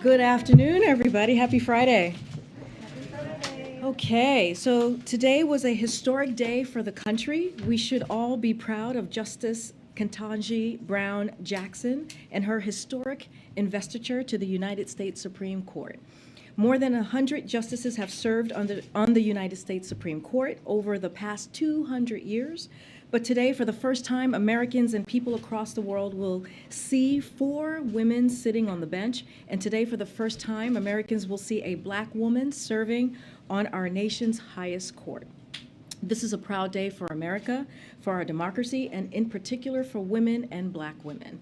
Good afternoon, everybody. Happy Friday. Okay, so today was a historic day for the country. We should all be proud of Justice Ketanji Brown Jackson and her historic investiture to the United States Supreme Court. More than 100 justices have served on the United States Supreme Court over the past 200 years. But today, for the first time, Americans and people across the world will see 4 women sitting on the bench. And today, for the first time, Americans will see a Black woman serving on our nation's highest court. This is a proud day for America, for our democracy, and in particular for women and Black women.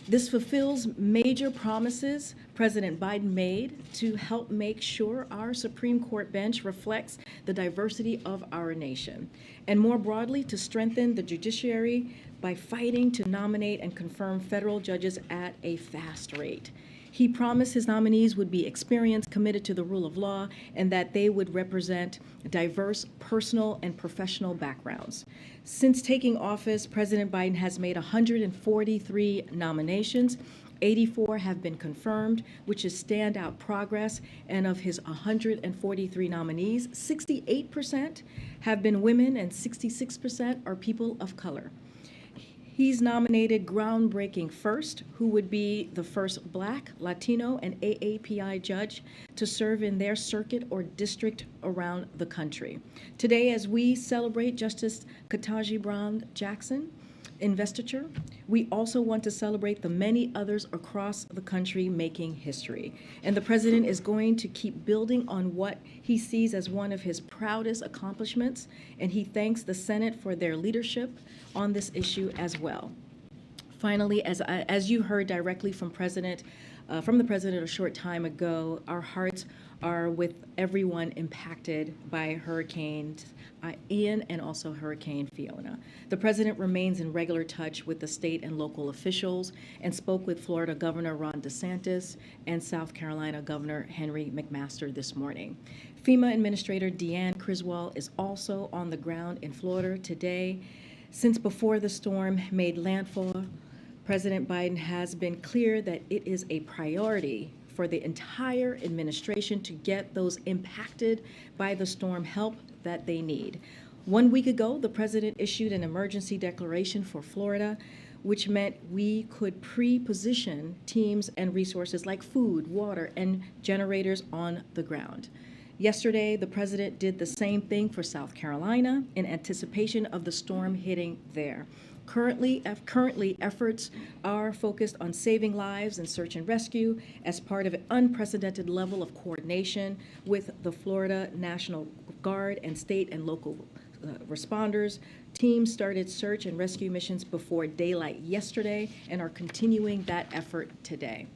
This fulfills major promises President Biden made to help make sure our Supreme Court bench reflects the diversity of our nation, and more broadly, to strengthen the judiciary by fighting to nominate and confirm federal judges at a fast rate. He promised his nominees would be experienced, committed to the rule of law, and that they would represent diverse personal and professional backgrounds. Since taking office, President Biden has made 143 nominations. 84 have been confirmed, which is standout progress. And of his 143 nominees, 68% have been women and 66% are people of color. He's nominated groundbreaking first, who would be the first Black, Latino, and AAPI judge to serve in their circuit or district around the country. Today, as we celebrate Justice Ketanji Brown Jackson investiture, we also want to celebrate the many others across the country making history. And the president is going to keep building on what he sees as one of his proudest accomplishments, and he thanks the Senate for their leadership on this issue as well. Finally, as you heard directly from the president a short time ago, our hearts are with everyone impacted by Hurricanes Ian and also Hurricane Fiona. The president remains in regular touch with the state and local officials and spoke with Florida Governor Ron DeSantis and South Carolina Governor Henry McMaster this morning. FEMA Administrator Deanne Criswell is also on the ground in Florida today. Since before the storm made landfall, President Biden has been clear that it is a priority for the entire administration to get those impacted by the storm help that they need. 1 week ago, the president issued an emergency declaration for Florida, which meant we could pre-position teams and resources like food, water, and generators on the ground. Yesterday, the president did the same thing for South Carolina in anticipation of the storm hitting there. Currently, efforts are focused on saving lives and search and rescue as part of an unprecedented level of coordination with the Florida National Guard and state and local responders. Teams started search and rescue missions before daylight yesterday and are continuing that effort today.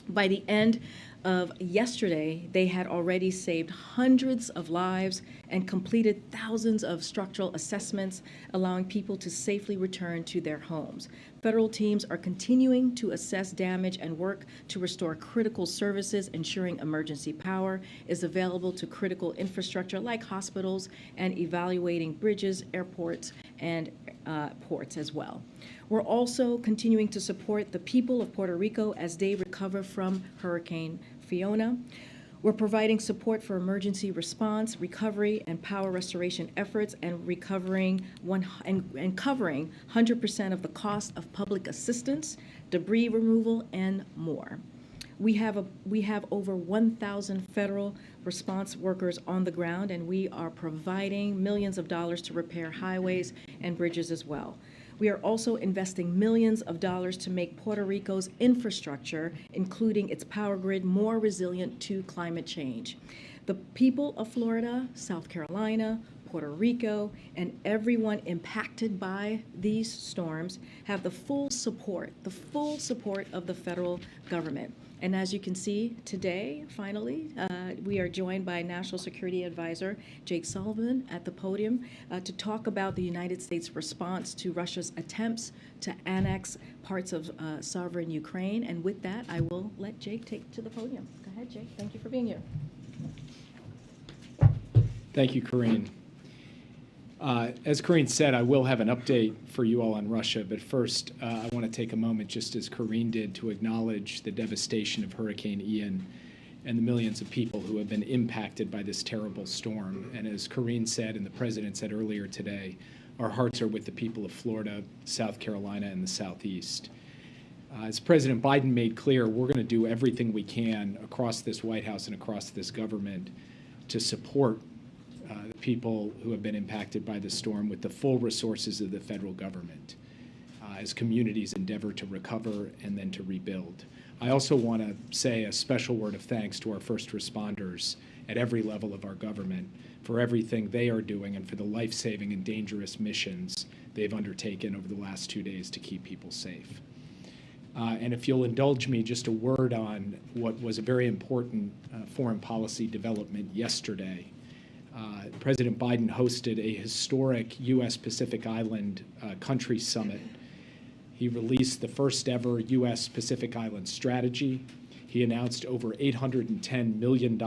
By the end of yesterday, they had already saved hundreds of lives and completed thousands of structural assessments, allowing people to safely return to their homes. Federal teams are continuing to assess damage and work to restore critical services, ensuring emergency power is available to critical infrastructure like hospitals, and evaluating bridges, airports, and ports as well. We're also continuing to support the people of Puerto Rico as they recover from Hurricane Fiona. We're providing support for emergency response, recovery, and power restoration efforts, and covering 100% of the cost of public assistance, debris removal, and more. We have over 1,000 federal response workers on the ground, and we are providing millions of dollars to repair highways and bridges as well. We are also investing millions of dollars to make Puerto Rico's infrastructure, including its power grid, more resilient to climate change. The people of Florida, South Carolina, Puerto Rico, and everyone impacted by these storms have the full support of the federal government. And as you can see today, finally, we are joined by National Security Advisor Jake Sullivan at the podium to talk about the United States response to Russia's attempts to annex parts of sovereign Ukraine. And with that, I will let Jake take to the podium. Go ahead, Jake. Thank you for being here. Thank you, Karine. As Karine said, I will have an update for you all on Russia, but first I want to take a moment, just as Karine did, to acknowledge the devastation of Hurricane Ian and the millions of people who have been impacted by this terrible storm. And as Karine said and the President said earlier today, our hearts are with the people of Florida, South Carolina, and the Southeast. As President Biden made clear, we're going to do everything we can across this White House and across this government to support the people who have been impacted by the storm with the full resources of the federal government as communities endeavor to recover and then to rebuild. I also want to say a special word of thanks to our first responders at every level of our government for everything they are doing and for the life-saving and dangerous missions they've undertaken over the last 2 days to keep people safe. And if you'll indulge me, just a word on what was a very important foreign policy development yesterday. President Biden hosted a historic U.S. Pacific Island country summit. He released the first ever U.S. Pacific Island strategy. He announced over $810 million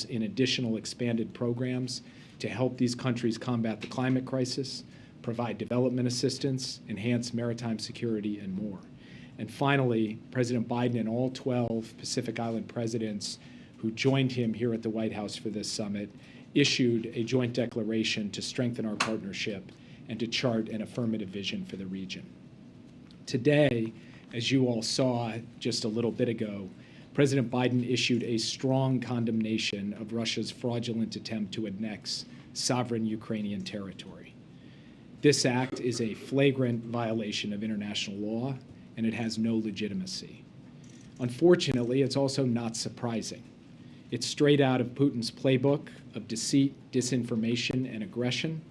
in additional expanded programs to help these countries combat the climate crisis, provide development assistance, enhance maritime security, and more. And finally, President Biden and all 12 Pacific Island presidents who joined him here at the White House for this summit issued a joint declaration to strengthen our partnership and to chart an affirmative vision for the region. Today, as you all saw just a little bit ago, President Biden issued a strong condemnation of Russia's fraudulent attempt to annex sovereign Ukrainian territory. This act is a flagrant violation of international law, and it has no legitimacy. Unfortunately, it's also not surprising. It's straight out of Putin's playbook of deceit, disinformation, and aggression,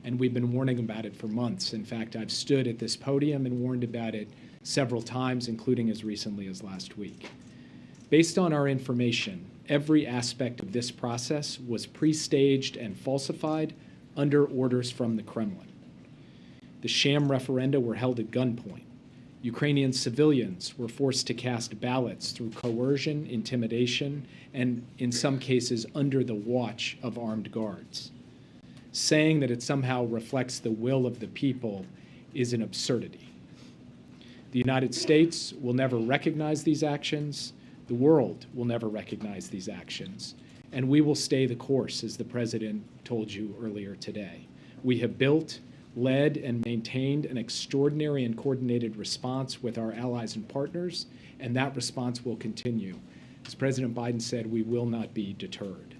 and we've been warning about it for months. In fact, I've stood at this podium and warned about it several times, including as recently as last week. Based on our information, every aspect of this process was pre-staged and falsified under orders from the Kremlin. The sham referenda were held at gunpoint. Ukrainian civilians were forced to cast ballots through coercion, intimidation, and in some cases under the watch of armed guards. Saying that it somehow reflects the will of the people is an absurdity. The United States will never recognize these actions. The world will never recognize these actions. And we will stay the course, as the President told you earlier today. We have built, led, and maintained an extraordinary and coordinated response with our allies and partners, and that response will continue. As President Biden said, we will not be deterred.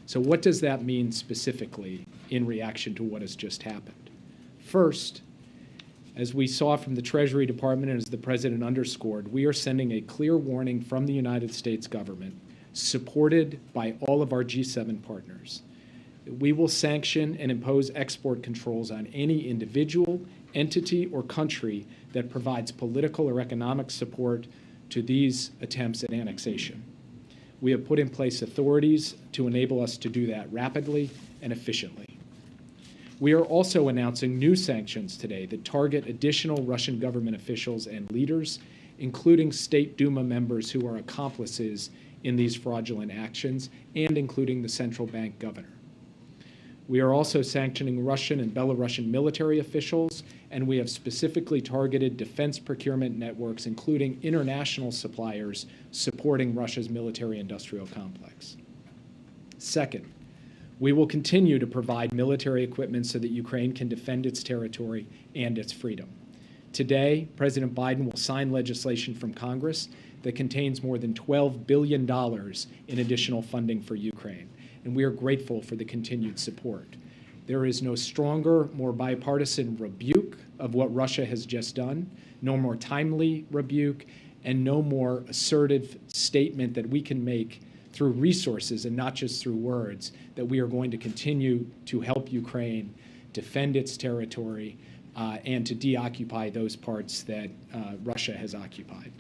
So what does that mean specifically in reaction to what has just happened? First, as we saw from the Treasury Department and as the President underscored, we are sending a clear warning from the United States government, supported by all of our G7 partners. We will sanction and impose export controls on any individual, entity, or country that provides political or economic support to these attempts at annexation. We have put in place authorities to enable us to do that rapidly and efficiently. We are also announcing new sanctions today that target additional Russian government officials and leaders, including State Duma members who are accomplices in these fraudulent actions, and including the central bank governor. We are also sanctioning Russian and Belarusian military officials, and we have specifically targeted defense procurement networks, including international suppliers supporting Russia's military-industrial complex. Second, we will continue to provide military equipment so that Ukraine can defend its territory and its freedom. Today, President Biden will sign legislation from Congress that contains more than $12 billion in additional funding for Ukraine, and we are grateful for the continued support. There is no stronger, more bipartisan rebuke of what Russia has just done, no more timely rebuke, and no more assertive statement that we can make through resources and not just through words, that we are going to continue to help Ukraine defend its territory and to deoccupy those parts that Russia has occupied.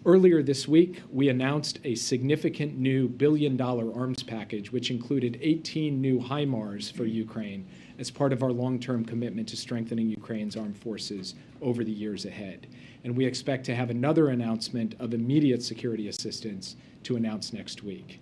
Earlier this week, we announced a significant new billion-dollar arms package, which included 18 new HIMARS for Ukraine as part of our long-term commitment to strengthening Ukraine's armed forces over the years ahead. And we expect to have another announcement of immediate security assistance to announce next week.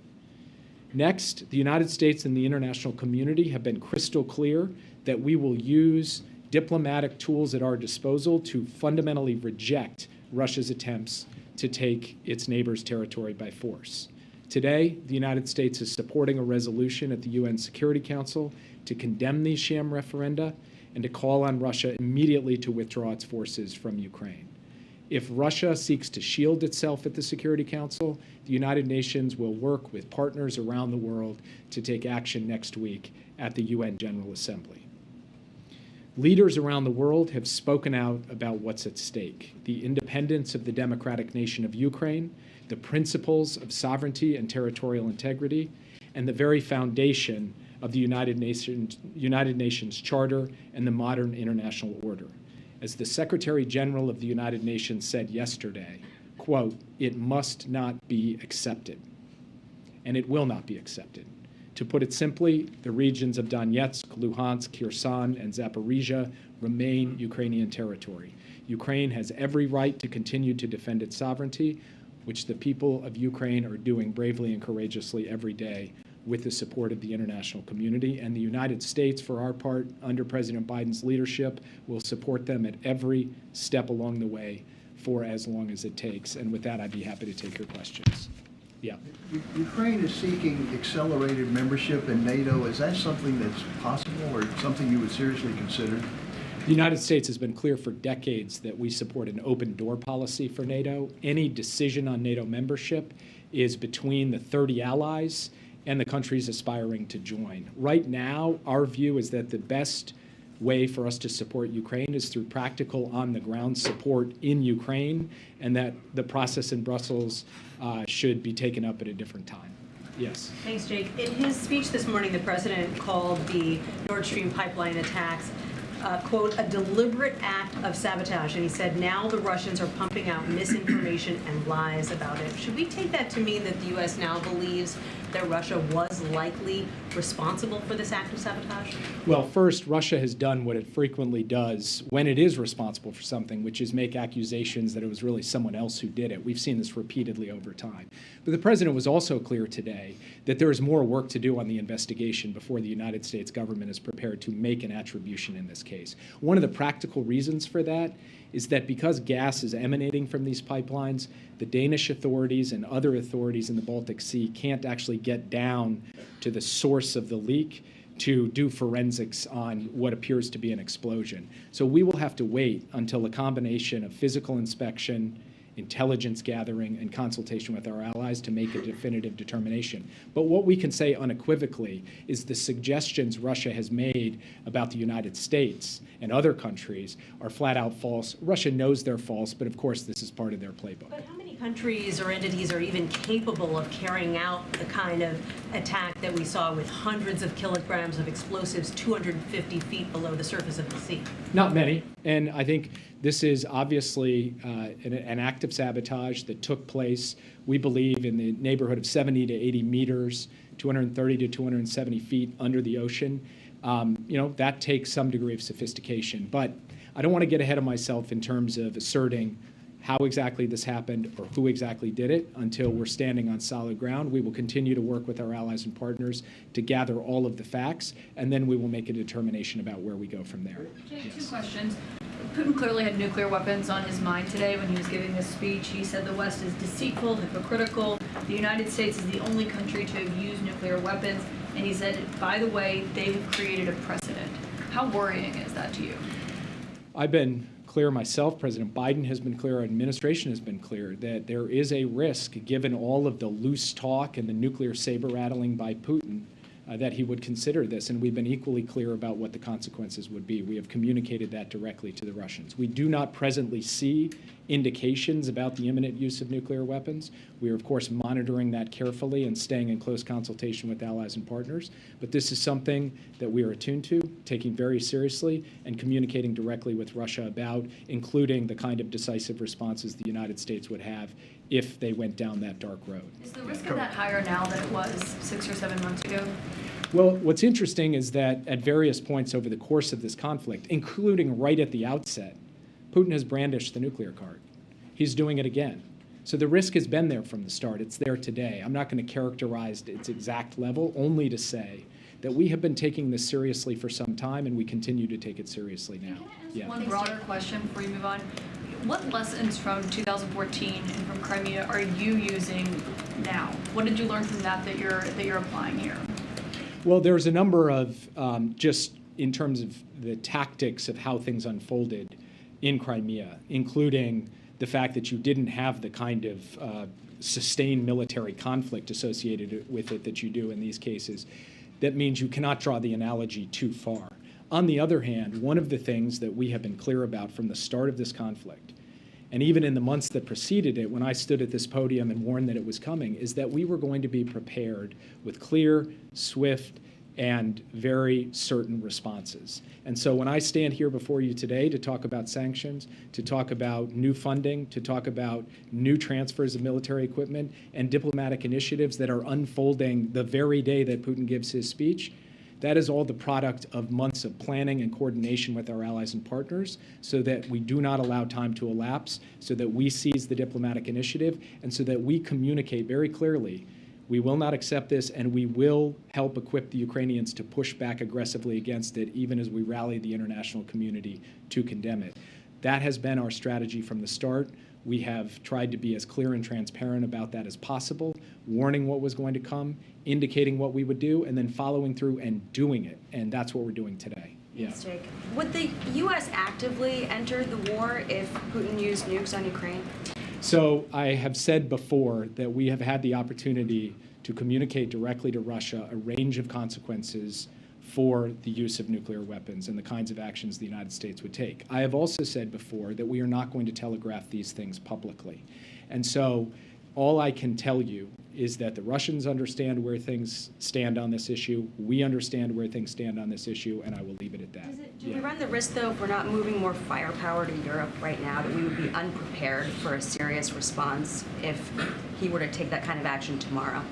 Next, the United States and the international community have been crystal clear that we will use diplomatic tools at our disposal to fundamentally reject Russia's attempts to take its neighbor's territory by force. Today, the United States is supporting a resolution at the UN Security Council to condemn these sham referenda and to call on Russia immediately to withdraw its forces from Ukraine. If Russia seeks to shield itself at the Security Council, the United Nations will work with partners around the world to take action next week at the UN General Assembly. Leaders around the world have spoken out about what's at stake: the independence of the democratic nation of Ukraine, the principles of sovereignty and territorial integrity, and the very foundation of the United Nations Charter and the modern international order. As the Secretary General of the United Nations said yesterday, quote, "It must not be accepted," and it will not be accepted. To put it simply, the regions of Donetsk, Luhansk, Kherson, and Zaporizhia remain Ukrainian territory. Ukraine has every right to continue to defend its sovereignty, which the people of Ukraine are doing bravely and courageously every day with the support of the international community. And the United States, for our part, under President Biden's leadership, will support them at every step along the way for as long as it takes. And with that, I'd be happy to take your questions. Yeah. Ukraine is seeking accelerated membership in NATO. Is that something that's possible or something you would seriously consider? The United States has been clear for decades that we support an open door policy for NATO. Any decision on NATO membership is between the 30 allies and the countries aspiring to join. Right now, our view is that the best way for us to support Ukraine is through practical on-the-ground support in Ukraine, and that the process in Brussels should be taken up at a different time. Yes. Thanks, Jake. In his speech this morning, the president called the Nord Stream pipeline attacks, quote, "a deliberate act of sabotage." And he said now the Russians are pumping out misinformation and lies about it. Should we take that to mean that the U.S. now believes that Russia was likely responsible for this act of sabotage? Well, first, Russia has done what it frequently does when it is responsible for something, which is make accusations that it was really someone else who did it. We've seen this repeatedly over time. But the president was also clear today that there is more work to do on the investigation before the United States government is prepared to make an attribution in this case. One of the practical reasons for that is that because gas is emanating from these pipelines, the Danish authorities and other authorities in the Baltic Sea can't actually get down to the source of the leak to do forensics on what appears to be an explosion. So we will have to wait until a combination of physical inspection, intelligence gathering, and consultation with our allies to make a definitive determination. But what we can say unequivocally is the suggestions Russia has made about the United States and other countries are flat out false. Russia knows they're false, but of course this is part of their playbook. But how many countries or entities are even capable of carrying out the kind of attack that we saw with hundreds of kilograms of explosives 250 feet below the surface of the sea? Not many. And I think this is obviously an act of sabotage that took place, we believe, in the neighborhood of 70 to 80 meters, 230 to 270 feet under the ocean. That takes some degree of sophistication. But I don't want to get ahead of myself in terms of asserting how exactly this happened or who exactly did it until we're standing on solid ground. We will continue to work with our allies and partners to gather all of the facts, and then we will make a determination about where we go from there. Jake, Yes. 2 questions. Putin clearly had nuclear weapons on his mind today when he was giving this speech. He said the West is deceitful, hypocritical. The United States is the only country to have used nuclear weapons. And he said, by the way, they have created a precedent. How worrying is that to you? I've been clear myself, President Biden has been clear, our administration has been clear that there is a risk, given all of the loose talk and the nuclear saber rattling by Putin, that he would consider this, and we've been equally clear about what the consequences would be. We have communicated that directly to the Russians. We do not presently see indications about the imminent use of nuclear weapons. We are, of course, monitoring that carefully and staying in close consultation with allies and partners. But this is something that we are attuned to, taking very seriously, and communicating directly with Russia about, including the kind of decisive responses the United States would have if they went down that dark road. Is the risk of that higher now than it was 6 or 7 months ago? Well, what's interesting is that at various points over the course of this conflict, including right at the outset, Putin has brandished the nuclear card. He's doing it again. So the risk has been there from the start. It's there today. I'm not going to characterize its exact level, only to say that we have been taking this seriously for some time, and we continue to take it seriously now. Yeah. One broader question before you move on. What lessons from 2014 and from Crimea are you using now? What did you learn from that you're applying here? Well, there's a number of, just in terms of the tactics of how things unfolded in Crimea, including the fact that you didn't have the kind of sustained military conflict associated with it that you do in these cases. That means you cannot draw the analogy too far. On the other hand, one of the things that we have been clear about from the start of this conflict, and even in the months that preceded it, when I stood at this podium and warned that it was coming, is that we were going to be prepared with clear, swift, and very certain responses. And so when I stand here before you today to talk about sanctions, to talk about new funding, to talk about new transfers of military equipment and diplomatic initiatives that are unfolding the very day that Putin gives his speech, that is all the product of months of planning and coordination with our allies and partners so that we do not allow time to elapse, so that we seize the diplomatic initiative, and so that we communicate very clearly we will not accept this, and we will help equip the Ukrainians to push back aggressively against it, even as we rally the international community to condemn it. That has been our strategy from the start. We have tried to be as clear and transparent about that as possible, warning what was going to come, indicating what we would do, and then following through and doing it. And that's what we're doing today. Yeah. Yes, Jake. Would the U.S. actively enter the war if Putin used nukes on Ukraine? So I have said before that we have had the opportunity to communicate directly to Russia a range of consequences for the use of nuclear weapons and the kinds of actions the United States would take. I have also said before that we are not going to telegraph these things publicly. And so all I can tell you is that the Russians understand where things stand on this issue. We understand where things stand on this issue, and I will leave it at that. Do we run the risk, though, if we're not moving more firepower to Europe right now, that we would be unprepared for a serious response if he were to take that kind of action tomorrow?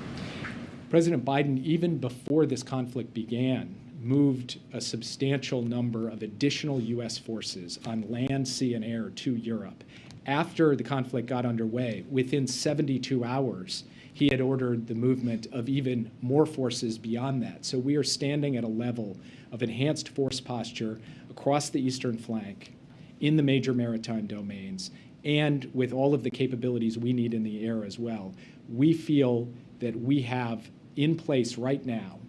President Biden, even before this conflict began, moved a substantial number of additional U.S. forces on land, sea, and air to Europe. After the conflict got underway, within 72 hours, he had ordered the movement of even more forces beyond that. So we are standing at a level of enhanced force posture across the eastern flank, in the major maritime domains, and with all of the capabilities we need in the air as well. We feel that we have in place right now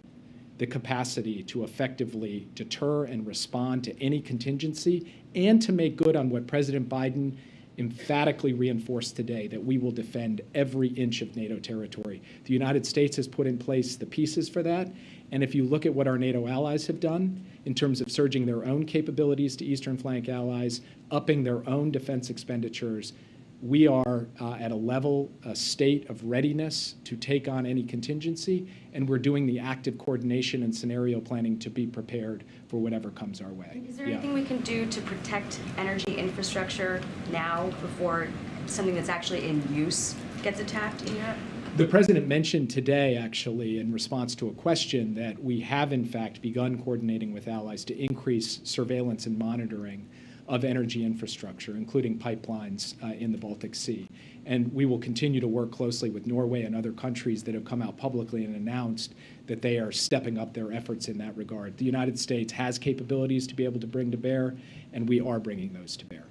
the capacity to effectively deter and respond to any contingency and to make good on what President Biden emphatically reinforced today, that we will defend every inch of NATO territory. The United States has put in place the pieces for that, and if you look at what our NATO allies have done in terms of surging their own capabilities to Eastern Flank allies, upping their own defense expenditures, we are at a level, a state of readiness to take on any contingency, and we're doing the active coordination and scenario planning to be prepared for whatever comes our way. Is there anything we can do to protect energy infrastructure now before something that's actually in use gets attacked in Europe? The President mentioned today, actually, in response to a question, that we have, in fact, begun coordinating with allies to increase surveillance and monitoring of energy infrastructure, including pipelines in the Baltic Sea. And we will continue to work closely with Norway and other countries that have come out publicly and announced that they are stepping up their efforts in that regard. The United States has capabilities to be able to bring to bear, and we are bringing those to bear.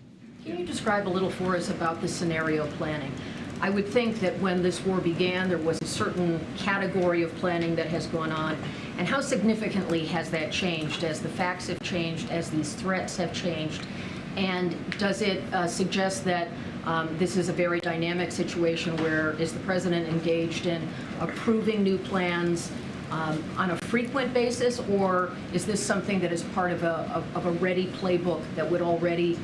Can you describe a little for us about the scenario planning? I would think that when this war began, there was a certain category of planning that has gone on. And how significantly has that changed as the facts have changed, as these threats have changed? And does it suggest that this is a very dynamic situation where is the president engaged in approving new plans on a frequent basis, or is this something that is part of a ready playbook that would already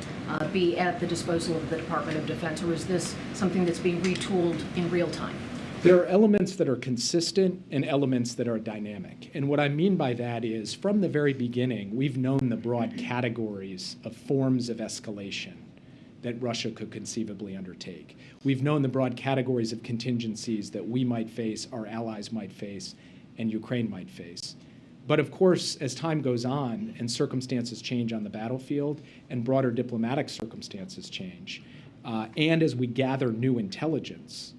be at the disposal of the Department of Defense, or is this something that's being retooled in real time? There are elements that are consistent and elements that are dynamic. And what I mean by that is, from the very beginning, we've known the broad categories of forms of escalation that Russia could conceivably undertake. We've known the broad categories of contingencies that we might face, our allies might face, and Ukraine might face. But of course, as time goes on and circumstances change on the battlefield and broader diplomatic circumstances change, and as we gather new intelligence,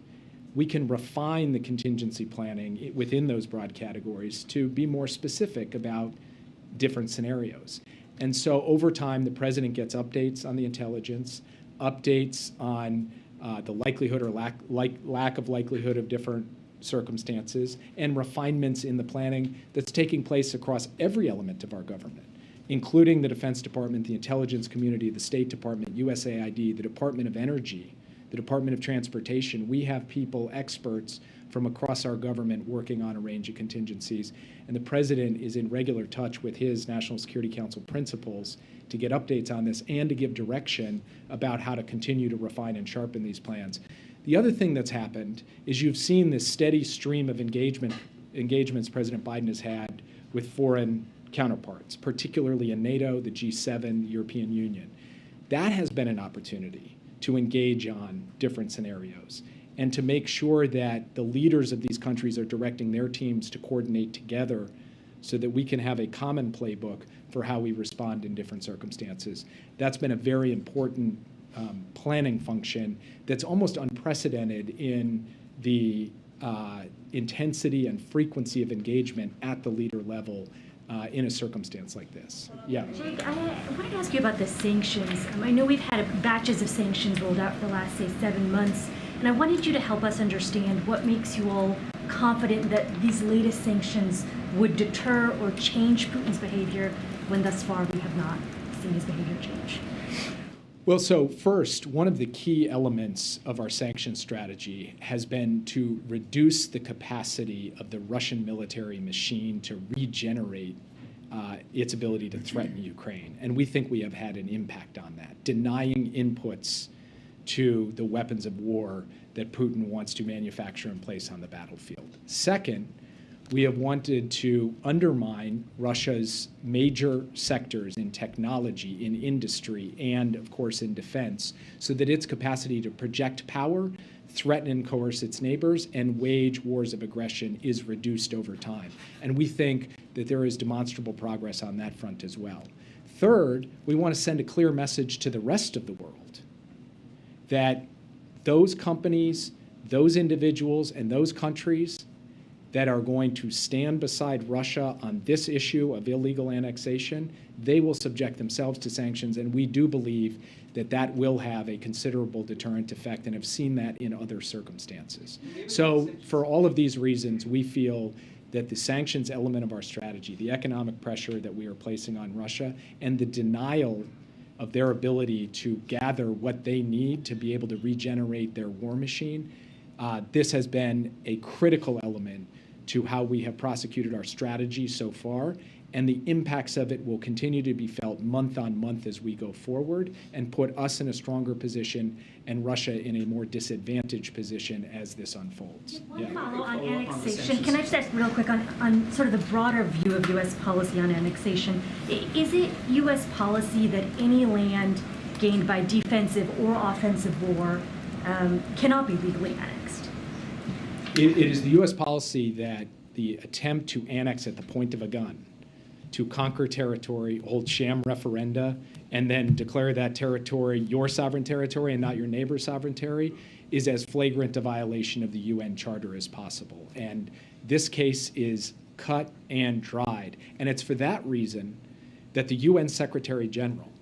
we can refine the contingency planning within those broad categories to be more specific about different scenarios. And so over time, the president gets updates on the intelligence, updates on the likelihood or lack of likelihood of different circumstances, and refinements in the planning that's taking place across every element of our government, including the Defense Department, the intelligence community, the State Department, USAID, the Department of Energy, the Department of Transportation. We have people, experts from across our government working on a range of contingencies. And the president is in regular touch with his National Security Council principals to get updates on this and to give direction about how to continue to refine and sharpen these plans. The other thing that's happened is you've seen this steady stream of engagements President Biden has had with foreign counterparts, particularly in NATO, the G7, European Union. That has been an opportunity to engage on different scenarios and to make sure that the leaders of these countries are directing their teams to coordinate together so that we can have a common playbook for how we respond in different circumstances. That's been a very important planning function that's almost unprecedented in the intensity and frequency of engagement at the leader level in a circumstance like this. Yeah. Jake, I wanted to ask you about the sanctions. I know we've had batches of sanctions rolled out for the last, say, 7 months, and I wanted you to help us understand what makes you all confident that these latest sanctions would deter or change Putin's behavior when thus far we have not seen his behavior change. Well, so first, one of the key elements of our sanction strategy has been to reduce the capacity of the Russian military machine to regenerate its ability to threaten Ukraine. And we think we have had an impact on that, denying inputs to the weapons of war that Putin wants to manufacture and place on the battlefield. Second, we have wanted to undermine Russia's major sectors in technology, in industry, and, of course, in defense, so that its capacity to project power, threaten and coerce its neighbors, and wage wars of aggression is reduced over time. And we think that there is demonstrable progress on that front as well. Third, we want to send a clear message to the rest of the world that those companies, those individuals, and those countries that are going to stand beside Russia on this issue of illegal annexation, they will subject themselves to sanctions, and we do believe that that will have a considerable deterrent effect and have seen that in other circumstances. So for all of these reasons, we feel that the sanctions element of our strategy, the economic pressure that we are placing on Russia, and the denial of their ability to gather what they need to be able to regenerate their war machine, this has been a critical element to how we have prosecuted our strategy so far, and the impacts of it will continue to be felt month on month as we go forward and put us in a stronger position and Russia in a more disadvantaged position as this unfolds. One follow on annexation. Can I just ask real quick on sort of the broader view of U.S. policy on annexation? Is it U.S. policy that any land gained by defensive or offensive war cannot be legally annexed? It is the U.S. policy that the attempt to annex at the point of a gun, to conquer territory, hold sham referenda, and then declare that territory your sovereign territory and not your neighbor's sovereign territory, is as flagrant a violation of the UN Charter as possible. And this case is cut and dried. And it's for that reason that the UN Secretary General,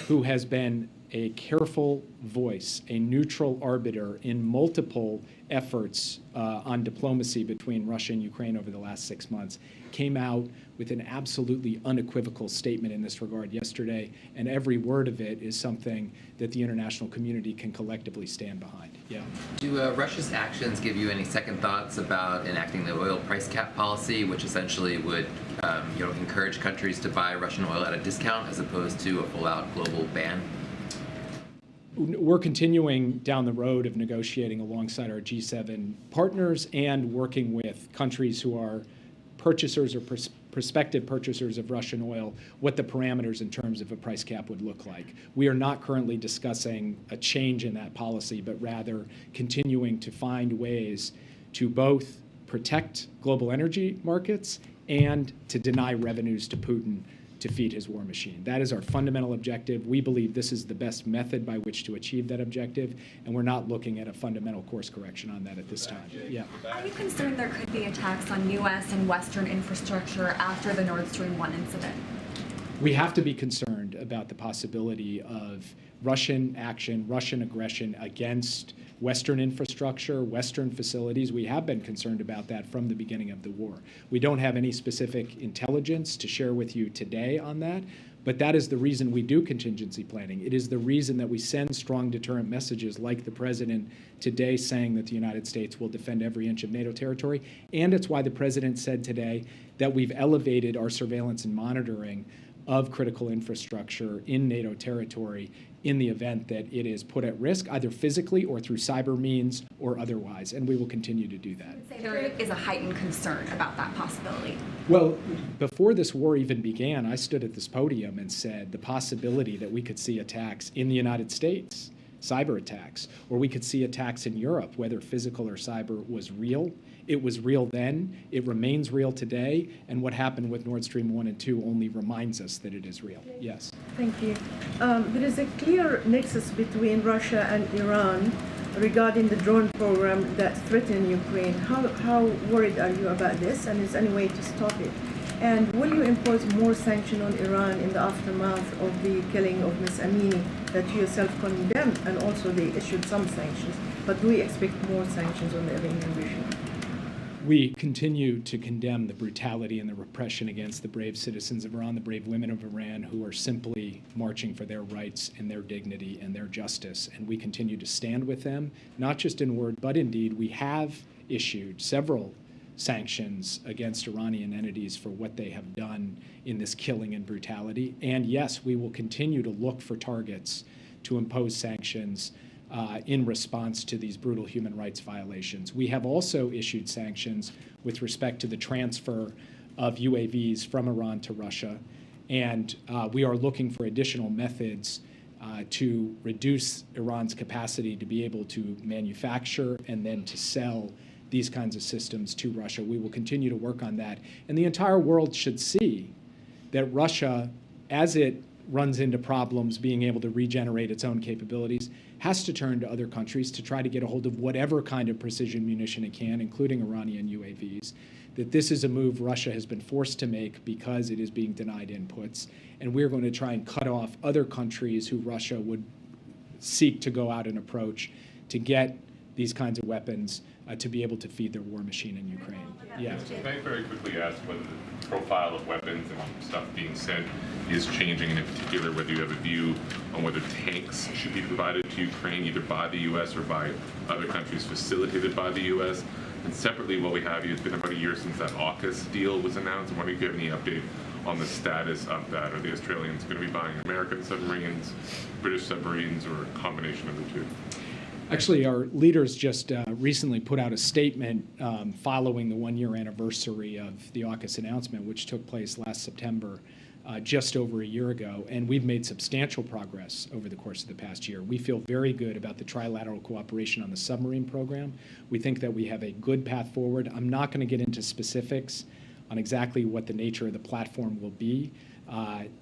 who has been a careful voice, a neutral arbiter in multiple efforts on diplomacy between Russia and Ukraine over the last 6 months, came out with an absolutely unequivocal statement in this regard yesterday, and every word of it is something that the international community can collectively stand behind. Yeah. Do Russia's actions give you any second thoughts about enacting the oil price cap policy, which essentially would encourage countries to buy Russian oil at a discount as opposed to a full-out global ban? We're continuing down the road of negotiating alongside our G7 partners and working with countries who are purchasers or prospective purchasers of Russian oil, what the parameters in terms of a price cap would look like. We are not currently discussing a change in that policy, but rather continuing to find ways to both protect global energy markets and to deny revenues to Putin to feed his war machine. That is our fundamental objective. We believe this is the best method by which to achieve that objective, and we're not looking at a fundamental course correction on that at this time. Yeah. Are you concerned there could be attacks on U.S. and Western infrastructure after the Nord Stream 1 incident? We have to be concerned about the possibility of Russian action, Russian aggression against Western infrastructure, Western facilities. We have been concerned about that from the beginning of the war. We don't have any specific intelligence to share with you today on that, but that is the reason we do contingency planning. It is the reason that we send strong deterrent messages like the President today saying that the United States will defend every inch of NATO territory, and it's why the President said today that we've elevated our surveillance and monitoring of critical infrastructure in NATO territory in the event that it is put at risk, either physically or through cyber means or otherwise, and we will continue to do that. Say there is a heightened concern about that possibility. Well, before this war even began, I stood at this podium and said the possibility that we could see attacks in the United States, cyber attacks, or we could see attacks in Europe, whether physical or cyber, was real. It was real then, it remains real today, and what happened with Nord Stream 1 and 2 only reminds us that it is real. Yes. Thank you. There is a clear nexus between Russia and Iran regarding the drone program that threaten Ukraine. How worried are you about this, and is there any way to stop it? And will you impose more sanction on Iran in the aftermath of the killing of Ms. Amini that you yourself condemned, and also they issued some sanctions, but do we expect more sanctions on the Iranian regime? We continue to condemn the brutality and the repression against the brave citizens of Iran, the brave women of Iran who are simply marching for their rights and their dignity and their justice. And we continue to stand with them, not just in word, but in deed. We have issued several sanctions against Iranian entities for what they have done in this killing and brutality. And yes, we will continue to look for targets to impose sanctions in response to these brutal human rights violations. We have also issued sanctions with respect to the transfer of UAVs from Iran to Russia, and we are looking for additional methods to reduce Iran's capacity to be able to manufacture and then to sell these kinds of systems to Russia. We will continue to work on that. And the entire world should see that Russia, as it runs into problems being able to regenerate its own capabilities, has to turn to other countries to try to get a hold of whatever kind of precision munition it can, including Iranian UAVs, that this is a move Russia has been forced to make because it is being denied inputs, and we're going to try and cut off other countries who Russia would seek to go out and approach to get these kinds of weapons to be able to feed their war machine in Ukraine. Yeah. Can I very quickly ask whether the profile of weapons and stuff being sent is changing, and in particular whether you have a view on whether tanks should be provided to Ukraine either by the U.S. or by other countries facilitated by the U.S.? And separately, while we have you, it's been about a year since that AUKUS deal was announced. I'm wondering if you have any update on the status of that. Are the Australians going to be buying American submarines, British submarines, or a combination of the two? Actually, our leaders just recently put out a statement following the one-year anniversary of the AUKUS announcement, which took place last September, just over a year ago, and we've made substantial progress over the course of the past year. We feel very good about the trilateral cooperation on the submarine program. We think that we have a good path forward. I'm not going to get into specifics on exactly what the nature of the platform will be.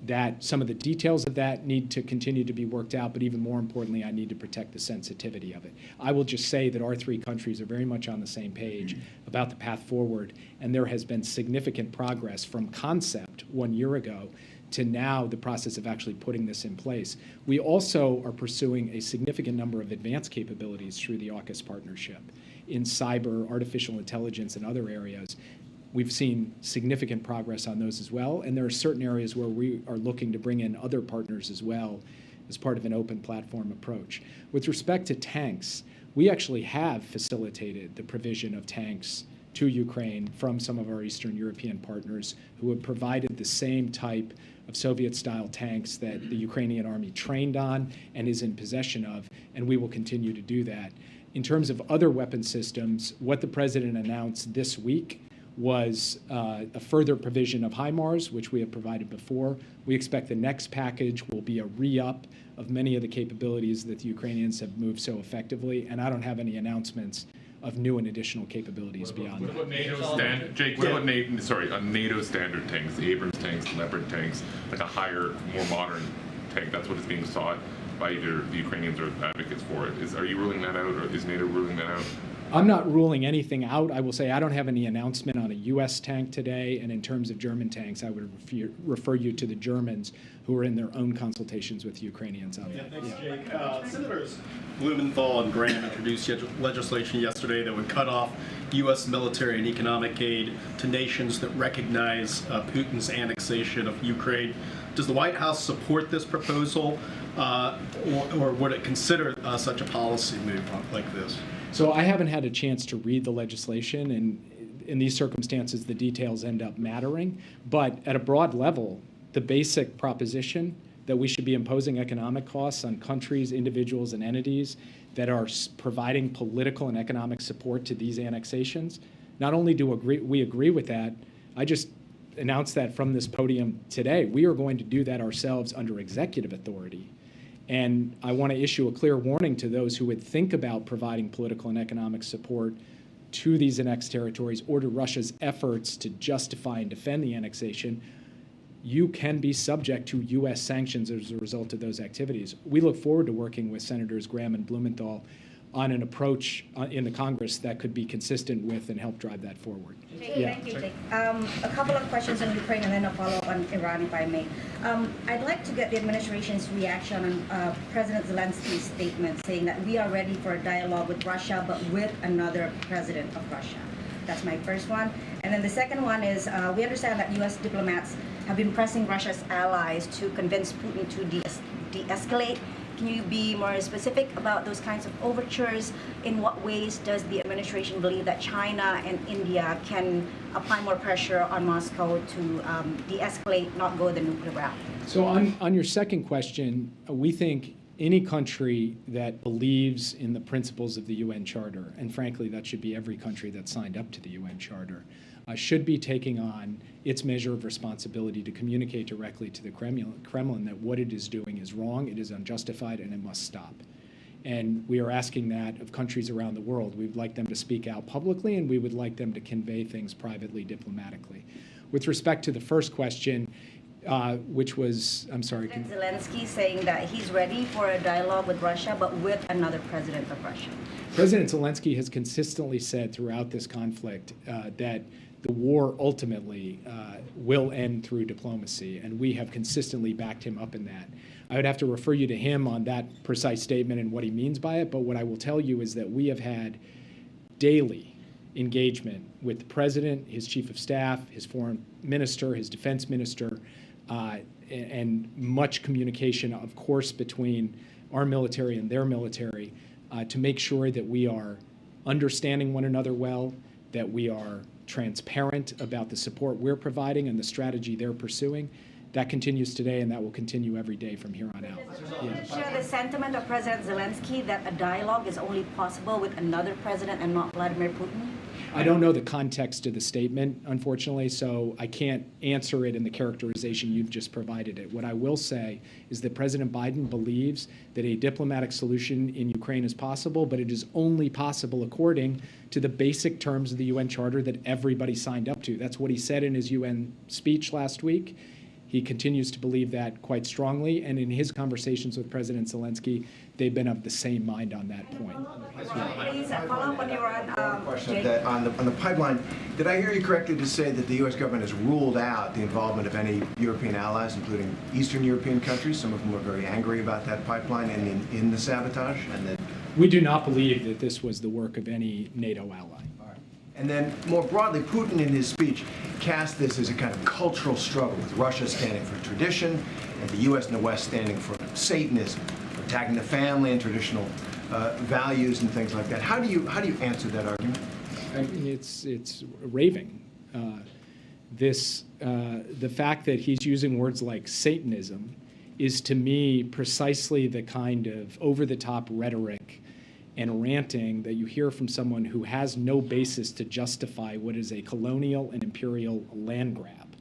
That some of the details of that need to continue to be worked out, but even more importantly, I need to protect the sensitivity of it. I will just say that our three countries are very much on the same page about the path forward, and there has been significant progress from concept 1 year ago to now the process of actually putting this in place. We also are pursuing a significant number of advanced capabilities through the AUKUS partnership in cyber, artificial intelligence, and other areas. We've seen significant progress on those as well, and there are certain areas where we are looking to bring in other partners as well as part of an open platform approach. With respect to tanks, we actually have facilitated the provision of tanks to Ukraine from some of our Eastern European partners who have provided the same type of Soviet-style tanks that the Ukrainian army trained on and is in possession of, and we will continue to do that. In terms of other weapon systems, what the President announced this week was a further provision of HIMARS, which we have provided before. We expect the next package will be a re-up of many of the capabilities that the Ukrainians have moved so effectively, and I don't have any announcements of new and additional capabilities beyond What that. about NATO standard, Jake? What about NATO standard tanks, the Abrams tanks, Leopard tanks, like a higher, more modern tank? That's what is being sought by either the Ukrainians or advocates for it. Are you ruling that out, or is NATO ruling that out? I'm not ruling anything out. I will say I don't have any announcement on a U.S. tank today, and in terms of German tanks, I would refer you to the Germans, who are in their own consultations with the Ukrainians on that. Thanks, Jake. Senators Blumenthal and Graham introduced legislation yesterday that would cut off U.S. military and economic aid to nations that recognize Putin's annexation of Ukraine. Does the White House support this proposal, or would it consider such a policy move like this? So I haven't had a chance to read the legislation, and in these circumstances, the details end up mattering. But at a broad level, the basic proposition that we should be imposing economic costs on countries, individuals, and entities that are providing political and economic support to these annexations, not only do we agree with that, I just announced that from this podium today. We are going to do that ourselves under executive authority. And I want to issue a clear warning to those who would think about providing political and economic support to these annexed territories or to Russia's efforts to justify and defend the annexation. You can be subject to U.S. sanctions as a result of those activities. We look forward to working with Senators Graham and Blumenthal on an approach in the Congress that could be consistent with and help drive that forward. Thank you, Jake. A couple of questions on Ukraine and then a follow-up on Iran, if I may. I'd like to get the administration's reaction on President Zelensky's statement saying that we are ready for a dialogue with Russia, but with another president of Russia. That's my first one. And then the second one is we understand that U.S. diplomats have been pressing Russia's allies to convince Putin to de-escalate. Can you be more specific about those kinds of overtures? In what ways does the administration believe that China and India can apply more pressure on Moscow to de-escalate, not go the nuclear route? So on your second question, we think any country that believes in the principles of the UN Charter, and frankly, that should be every country that signed up to the UN Charter, should be taking on its measure of responsibility to communicate directly to the Kremlin that what it is doing is wrong, it is unjustified, and it must stop. And we are asking that of countries around the world. We'd like them to speak out publicly, and we would like them to convey things privately, diplomatically. With respect to the first question, which was, I'm sorry. Zelensky saying that he's ready for a dialogue with Russia, but with another president of Russia. President Zelensky has consistently said throughout this conflict that the war ultimately will end through diplomacy, and we have consistently backed him up in that. I would have to refer you to him on that precise statement and what he means by it, but what I will tell you is that we have had daily engagement with the president, his chief of staff, his foreign minister, his defense minister, and much communication, of course, between our military and their military to make sure that we are understanding one another well, that we are transparent about the support we're providing and the strategy they're pursuing. That continues today, and that will continue every day from here on out. Does it share the sentiment of President Zelensky that a dialogue is only possible with another president and not Vladimir Putin? I don't know the context of the statement, unfortunately, so I can't answer it in the characterization you've just provided it. What I will say is that President Biden believes that a diplomatic solution in Ukraine is possible, but it is only possible according to the basic terms of the UN Charter that everybody signed up to. That's what he said in his UN speech last week. He continues to believe that quite strongly, and in his conversations with President Zelensky, they've been of the same mind on that point. Please follow up on Iran. Question that on the pipeline, did I hear you correctly to say that the U.S. government has ruled out the involvement of any European allies, including Eastern European countries, some of whom are very angry about that pipeline and in the sabotage? And that we do not believe that this was the work of any NATO ally. And then, more broadly, Putin in his speech cast this as a kind of cultural struggle, with Russia standing for tradition and the U.S. and the West standing for Satanism, for attacking the family and traditional values and things like that. How do you answer that argument? I mean, it's raving. The fact that he's using words like Satanism is, to me, precisely the kind of over-the-top rhetoric and ranting that you hear from someone who has no basis to justify what is a colonial and imperial land grab.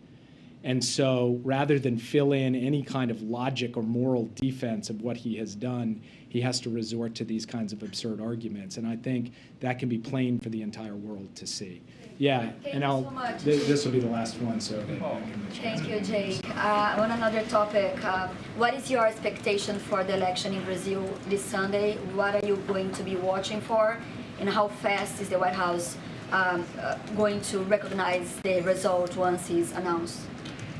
And so rather than fill in any kind of logic or moral defense of what he has done, he has to resort to these kinds of absurd arguments. And I think that can be plain for the entire world to see. Yeah, Thank and you I'll, so much. this will be the last one, so that I can Thank you, Jake. On another topic, what is your expectation for the election in Brazil this Sunday? What are you going to be watching for? And how fast is the White House going to recognize the result once it's announced?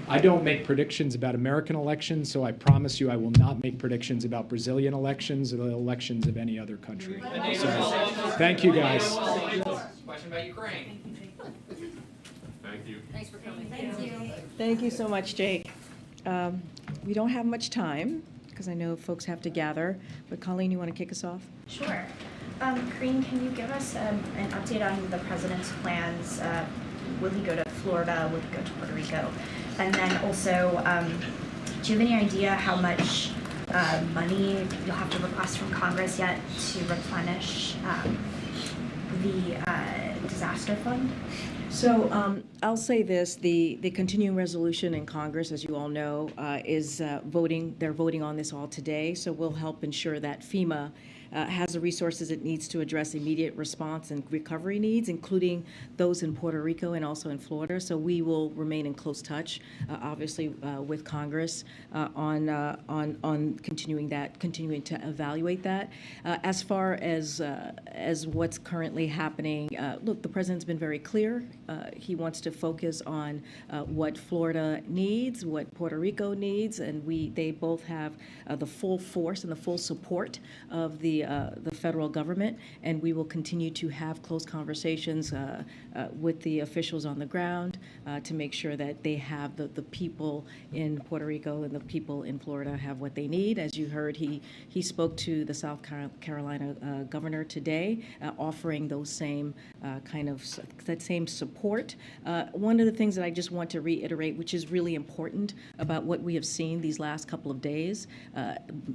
I don't make predictions about American elections, so I promise you I will not make predictions about Brazilian elections or the elections of any other country. So, thank you, guys. Question about Ukraine. Thank you. Thanks for coming. Thank you. Thank you so much, Jake. We don't have much time because I know folks have to gather, but Colleen, you want to kick us off? Sure. Karine, can you give us an update on the president's plans? Will he go to Florida? Will he go to Puerto Rico? And then also, do you have any idea how much money you'll have to request from Congress yet to replenish the disaster fund? So I'll say this, the continuing resolution in Congress, as you all know, is voting. They're voting on this all today, so we'll help ensure that FEMA has the resources it needs to address immediate response and recovery needs, including those in Puerto Rico and also in Florida. So we will remain in close touch, obviously, with Congress on continuing to evaluate that. As far as what's currently happening, look, the president's been very clear. He wants to focus on what Florida needs, what Puerto Rico needs, and they both have the full force and the full support of the federal government, and we will continue to have close conversations with the officials on the ground to make sure that they have the people in Puerto Rico and the people in Florida have what they need. As you heard, he spoke to the South Carolina governor today, offering those same that same support. One of the things that I just want to reiterate, which is really important about what we have seen these last couple of days,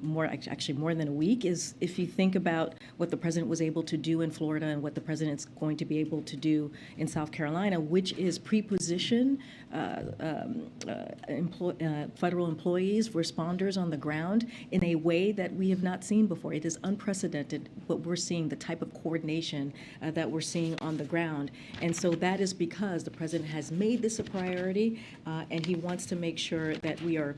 more than a week, is if you think about what the president was able to do in Florida and what the president's going to be able to do in South Carolina, which is pre-position federal employees, responders on the ground in a way that we have not seen before. It is unprecedented what we're seeing, the type of coordination that we're seeing on the ground. And so that is because the president has made this a priority, and he wants to make sure that we are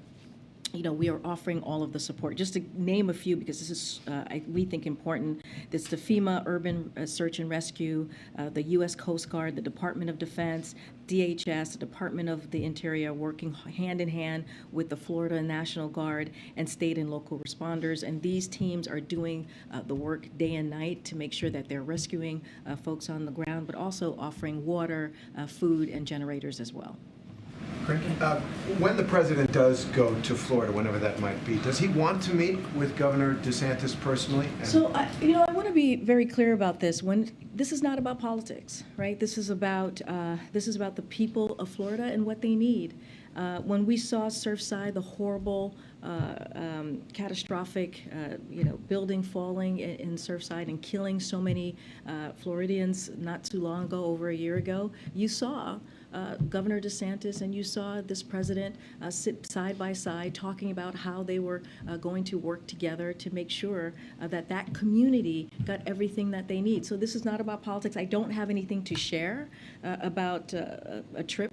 offering all of the support. Just to name a few, because this is, we think, important. It's the FEMA Urban Search and Rescue, the U.S. Coast Guard, the Department of Defense, DHS, the Department of the Interior, working hand in hand with the Florida National Guard and state and local responders. And these teams are doing the work day and night to make sure that they're rescuing folks on the ground, but also offering water, food, and generators as well. When the president does go to Florida, whenever that might be, does he want to meet with Governor DeSantis personally? So, I want to be very clear about this. This is not about politics, right? This is about the people of Florida and what they need. When we saw Surfside, the horrible, catastrophic, building falling in Surfside and killing so many Floridians not too long ago, over a year ago, you saw Governor DeSantis and you saw this president sit side by side talking about how they were going to work together to make sure that community got everything that they need. So this is not about politics. I don't have anything to share about a trip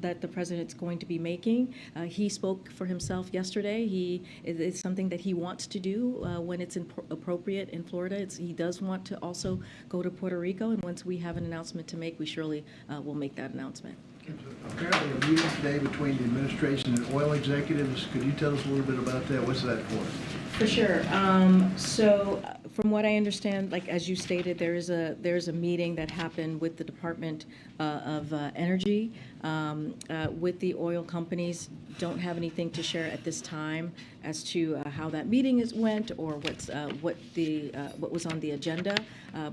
that the president's going to be making. He spoke for himself yesterday. It's something that he wants to do when it's appropriate in Florida. He does want to also go to Puerto Rico, and once we have an announcement to make, we surely will make that announcement. Apparently a meeting today between the administration and oil executives. Could you tell us a little bit about that? What's that for? For sure. So from what I understand, like as you stated, there's a meeting that happened with the Department of Energy with the oil companies. Don't have anything to share at this time as to how that meeting went or what was on the agenda.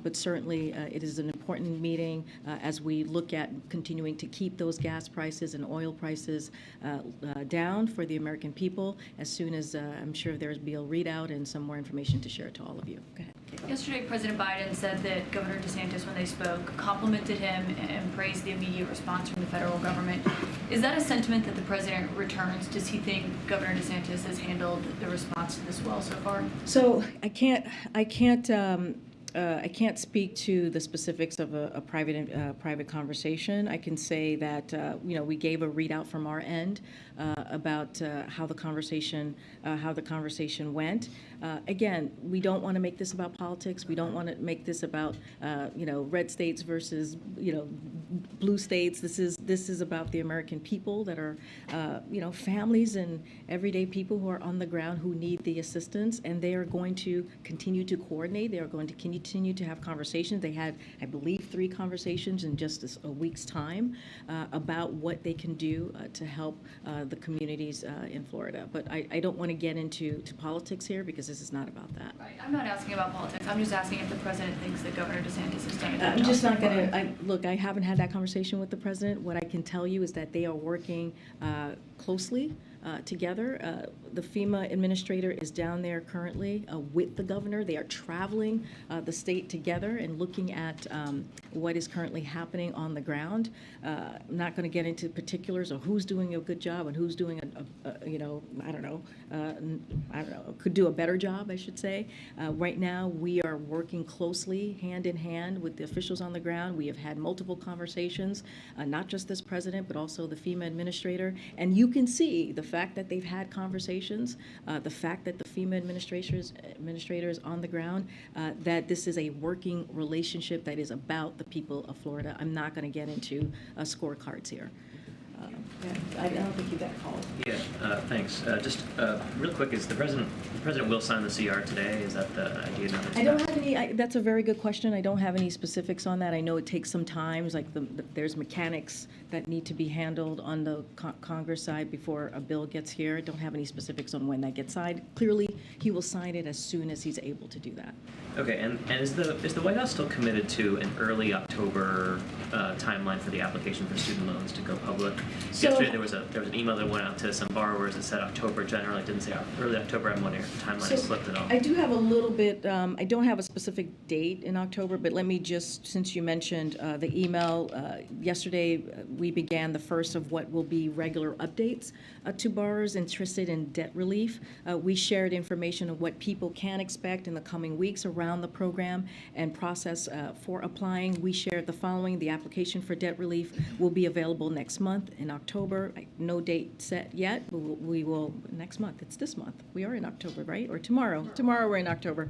But certainly it is an important meeting as we look at continuing to keep those gas prices and oil prices down for the American people. As soon as I'm sure there'll be a readout and some more information to share to all of you. Go ahead. Yesterday, President Biden said that Governor DeSantis, when they spoke, complimented him and praised the immediate response from the federal government. Is that a sentiment that the president returns? Does he think Governor DeSantis has handled the response to this well so far? So I can't speak to the specifics of a private conversation. I can say that we gave a readout from our end about how the conversation went. Again, we don't want to make this about politics. We don't want to make this about red states versus blue states. This is about the American people that are families and everyday people who are on the ground who need the assistance, and they are going to continue to coordinate. They are going to continue to have conversations. They had, I believe, 3 conversations in just a week's time about what they can do to help the communities in Florida. But I don't want to get into politics here because this is not about that. Right. I'm not asking about politics. I'm just asking if the president thinks that Governor DeSantis has done a good job. I'm just not so going far. to, look, I haven't had that conversation with the president. What I can tell you is that they are working closely together. The FEMA administrator is down there currently with the governor. They are traveling the state together and looking at what is currently happening on the ground. I'm not going to get into particulars of who's doing a good job and who's doing could do a better job, I should say. Right now, we are working closely, hand in hand, with the officials on the ground. We have had multiple conversations, not just this president, but also the FEMA administrator. And you can see the fact that they've had conversations, the fact that the FEMA administrators on the ground, that this is a working relationship that is about the people of Florida. I'm not going to get into scorecards here. I don't think you got called. Yeah, thanks. Just real quick, the president will sign the CR today? Is that the idea? I don't have any. That's a very good question. I don't have any specifics on that. I know it takes some time. Like there's mechanics that need to be handled on the Congress side before a bill gets here. I don't have any specifics on when that gets signed. Clearly, he will sign it as soon as he's able to do that. Okay, and is the White House still committed to an early October timeline for the application for student loans to go public? Yesterday there was an email that went out to some borrowers that said October generally. It didn't say early October. I'm wondering if the timeline has slipped at all. I do have a little bit. I don't have a specific date in October, but let me just, since you mentioned the email, yesterday we began the first of what will be regular updates to borrowers interested in debt relief. We shared information of what people can expect in the coming weeks around the program and process for applying. We shared the following. The application for debt relief will be available next month in October. No date set yet. We will next month. It's this month. We are in October, right? Or tomorrow. Tomorrow we're in October.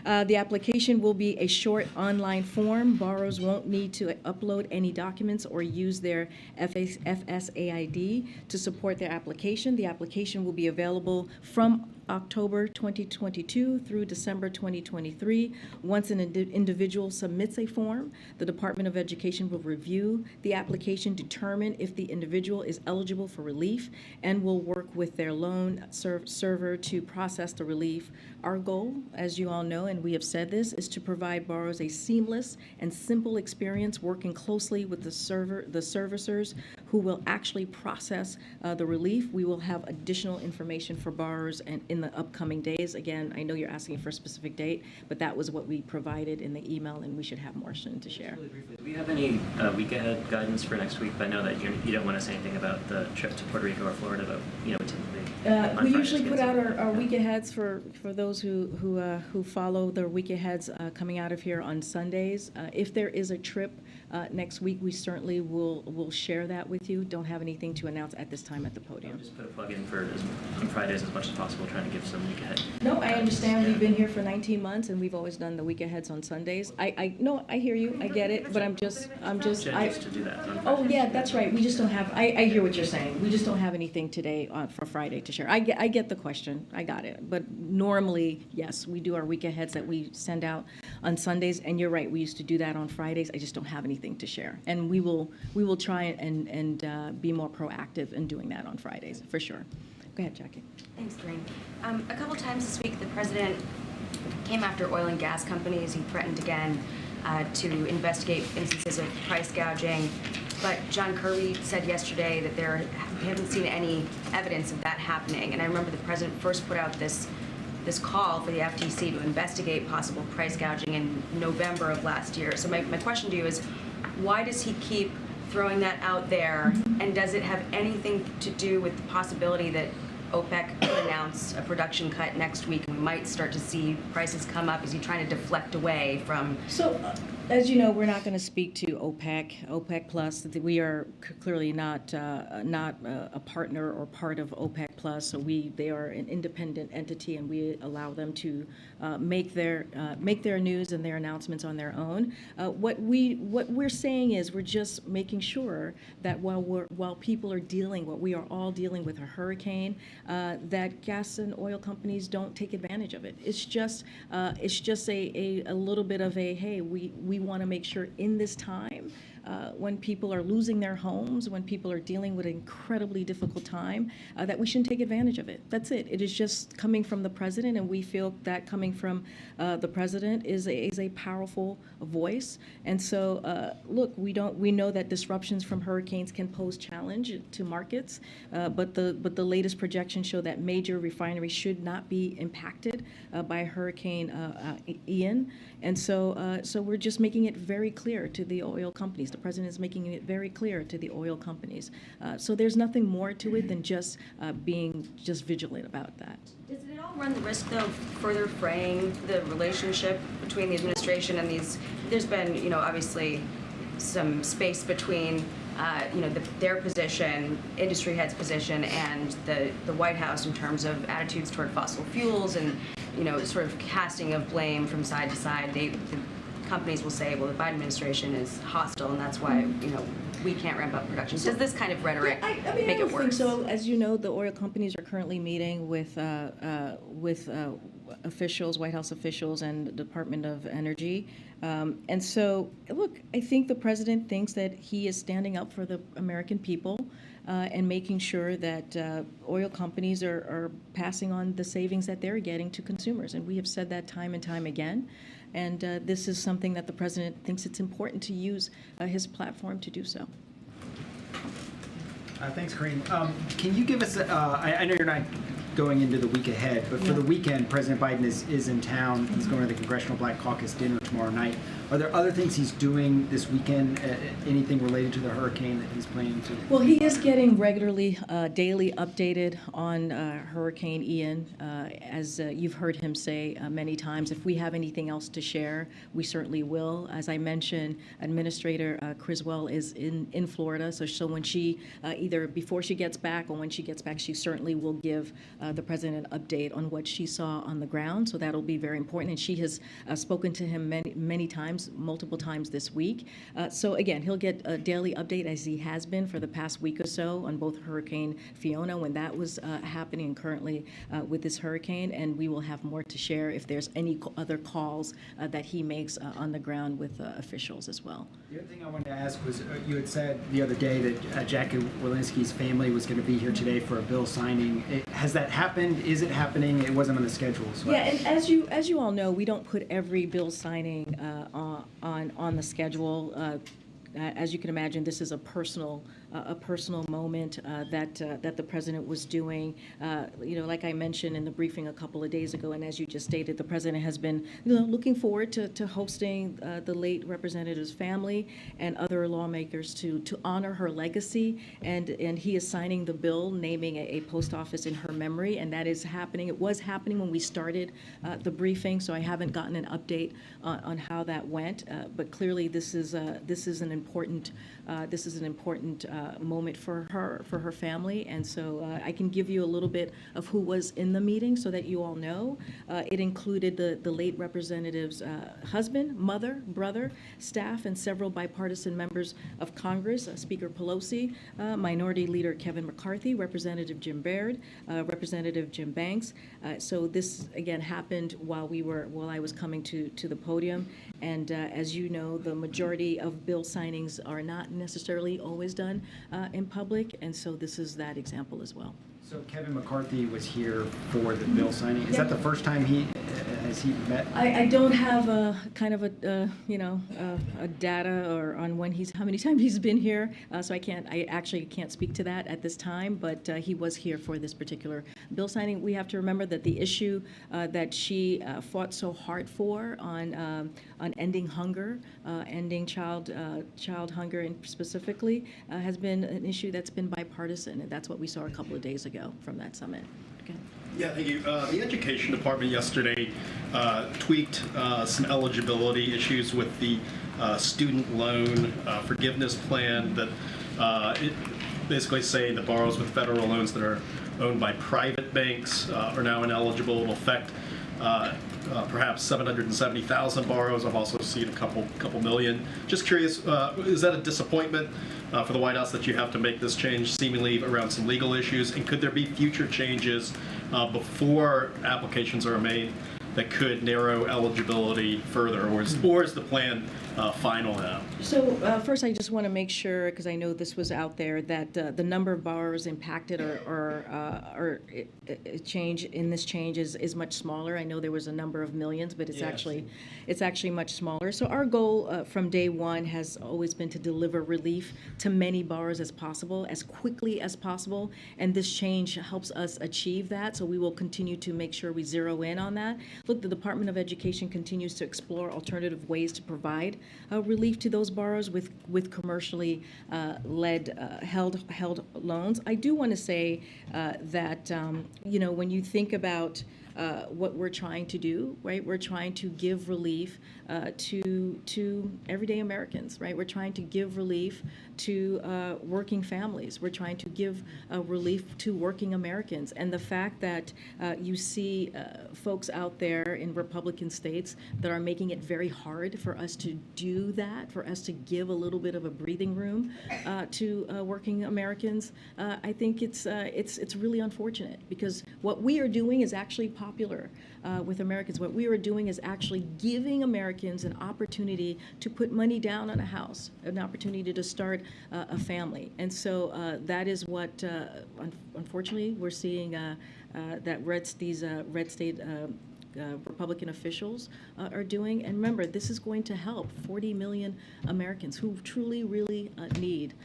The application will be a short online form. Borrowers won't need to upload any documents or use their FSAID to support their application. The application will be available from October 2022 through December 2023. Once an individual submits a form, the Department of Education will review the application, determine if the individual is eligible for relief, and will work with their loan server to process the relief. Our goal, as you all know, and we have said this, is to provide borrowers a seamless and simple experience working closely with the servicers who will actually process the relief. We will have additional information for borrowers and in the upcoming days. Again, I know you're asking for a specific date, but that was what we provided in the email, and we should have more soon to share. Really briefly, do we have any week ahead guidance for next week? I know that you don't want to say anything about the trip to Puerto Rico or Florida, but typically we usually put out our week aheads for those who follow the week aheads coming out of here on Sundays. If there is a trip next week, we certainly will share that with you. Don't have anything to announce at this time at the podium. Just put a plug in for on Fridays as much as possible, trying to give some week ahead. No, I understand. We've been here for 19 months, and we've always done the week aheads on Sundays. I hear you. I get it, but I'm just. Jen used to do that on Oh yeah, that's right. We just don't have. I hear what you're saying. We just don't have anything today for Friday to share. I get the question. I got it. But normally, yes, we do our week aheads that we send out on Sundays. And you're right. We used to do that on Fridays. I just don't have anything to share. And we will try and be more proactive in doing that on Fridays for sure. Go ahead, Jackie. Thanks, Karine. A couple times this week, the president came after oil and gas companies. He threatened again to investigate instances of price gouging. But John Kirby said yesterday that he hadn't seen any evidence of that happening. And I remember the president first put out this this call for the FTC to investigate possible price gouging in November of last year. So my question to you is, why does he keep throwing that out there, and does it have anything to do with the possibility that OPEC could announce a production cut next week and we might start to see prices come up? Is he trying to deflect away from... As you know, we're not going to speak to OPEC Plus. We are clearly not a partner or part of OPEC Plus. So they are an independent entity, and we allow them to make their news and their announcements on their own. What we're saying is we're just making sure that while people are we are all dealing with a hurricane, that gas and oil companies don't take advantage of it. It's just a little bit of a, hey, we want to make sure in this time, when people are losing their homes, when people are dealing with an incredibly difficult time, that we shouldn't take advantage of it. That's it. It is just coming from the president, and we feel that coming from the president is a powerful voice. And so, look, we know that disruptions from hurricanes can pose challenge to markets, but the latest projections show that major refineries should not be impacted by Hurricane Ian. And so we're just making it very clear to the oil companies. The president is making it very clear to the oil companies. So there's nothing more to it than just being vigilant about that. Does it all run the risk, though, of further fraying the relationship between the administration and these? There's been, obviously some space between, their position, industry head's position, and the White House in terms of attitudes toward fossil fuels and, sort of casting of blame from side to side. The companies will say, well, the Biden administration is hostile, and that's why, we can't ramp up production. Does this kind of rhetoric make it worse? I think so. As you know, the oil companies are currently meeting with officials, White House officials, and the Department of Energy. And so, look, I think the president thinks that he is standing up for the American people and making sure that oil companies are passing on the savings that they're getting to consumers. And we have said that time and time again. And this is something that the president thinks it's important to use his platform to do so. Thanks, Karine. Can you give us, I know you're not going into the week ahead, but for the weekend, President Biden is in town. He's going to the Congressional Black Caucus dinner tomorrow night. Are there other things he's doing this weekend, anything related to the hurricane that he's planning to? Well, he is getting regularly, daily updated on Hurricane Ian. As you've heard him say many times, if we have anything else to share, we certainly will. As I mentioned, Administrator Criswell is in Florida, so when she, either before she gets back or when she gets back, she certainly will give the president an update on what she saw on the ground. So that'll be very important. And she has spoken to him many times, multiple times this week. So again, he'll get a daily update, as he has been for the past week or so, on both Hurricane Fiona, when that was happening, and currently with this hurricane. And we will have more to share if there's any other calls that he makes on the ground with officials as well. The other thing I wanted to ask was, you had said the other day that Jackie Walensky's family was going to be here today for a bill signing. Has that happened? Is it happening? It wasn't on the schedule. So yeah, and as you all know, we don't put every bill signing on the schedule. As you can imagine, this is a personal moment that the president was doing. Like I mentioned in the briefing a couple of days ago, and as you just stated, the president has been looking forward to hosting the late representative's family and other lawmakers to honor her legacy, and he is signing the bill naming a post office in her memory, and that is happening. It was happening when we started the briefing, so I haven't gotten an update on how that went, but clearly this is an important moment for her family, and so I can give you a little bit of who was in the meeting so that you all know. It included the late representative's husband, mother, brother, staff, and several bipartisan members of Congress, Speaker Pelosi, Minority Leader Kevin McCarthy, Representative Jim Baird, Representative Jim Banks. So this again happened while I was coming to the podium, and as you know, the majority of bill signings are not necessarily always done in public, and so this is that example as well. So Kevin McCarthy was here for the bill signing. Is that the first time has he met? I don't have a kind of a data or on how many times he's been here, so I actually can't speak to that at this time, but he was here for this particular bill signing. We have to remember that the issue that she fought so hard for on ending hunger, ending child hunger and specifically, has been an issue that's been bipartisan, and that's what we saw a couple of days ago from that summit. Okay. Yeah, thank you. The Education Department yesterday tweaked some eligibility issues with the student loan forgiveness plan that it basically say that borrowers with federal loans that are owned by private banks are now ineligible. It'll affect perhaps 770,000 borrowers. I've also seen a couple million. Just curious, is that a disappointment for the White House that you have to make this change, seemingly around some legal issues? And could there be future changes before applications are made that could narrow eligibility further, or is the plan final now? So first, I just want to make sure, because I know this was out there, that the number of borrowers impacted or change in this change is much smaller. I know there was a number of millions, but it's actually much smaller. So our goal from day one has always been to deliver relief to many borrowers as possible, as quickly as possible, and this change helps us achieve that. So we will continue to make sure we zero in on that. Look, the Department of Education continues to explore alternative ways to provide relief to those borrowers with commercially held loans. I do want to say that when you think about what we're trying to do, right? We're trying to give relief to everyday Americans, right? We're trying to give relief to working families. We're trying to give relief to working Americans. And the fact that you see folks out there in Republican states that are making it very hard for us to do that, for us to give a little bit of a breathing room to working Americans, I think it's really unfortunate, because what we are doing is actually popular with Americans. What we are doing is actually giving Americans an opportunity to put money down on a house, an opportunity to start a family. And so that is what, unfortunately, we're seeing that these red state Republican officials are doing. And remember, this is going to help 40 million Americans who truly, really need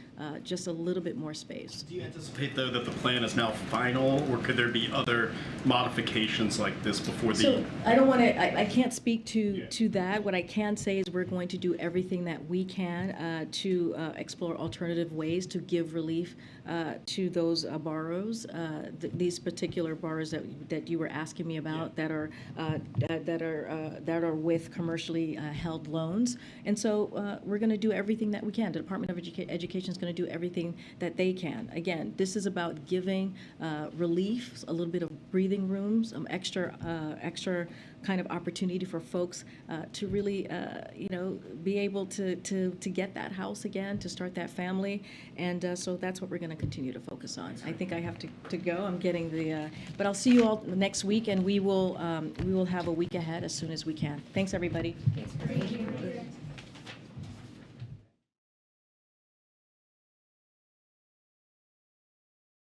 just a little bit more space. Do you anticipate, though, that the plan is now final, or could there be other modifications like this before the... So I don't want to, I can't speak to that. What I can say is we're going to do everything that we can to explore alternative ways to give relief to those borrowers, these particular borrowers that you were asking me about, that are with commercially held loans. And so we're going to do everything that we can. The Department of Education is going to do everything that they can. Again, this is about giving relief, a little bit of breathing room, some extra kind of opportunity for folks to really, be able to get that house again, to start that family. And so that's what we're going to continue to focus on. I think I have to go. I'm getting but I'll see you all next week, and we will have a week ahead as soon as we can. Thanks, everybody. Thank you.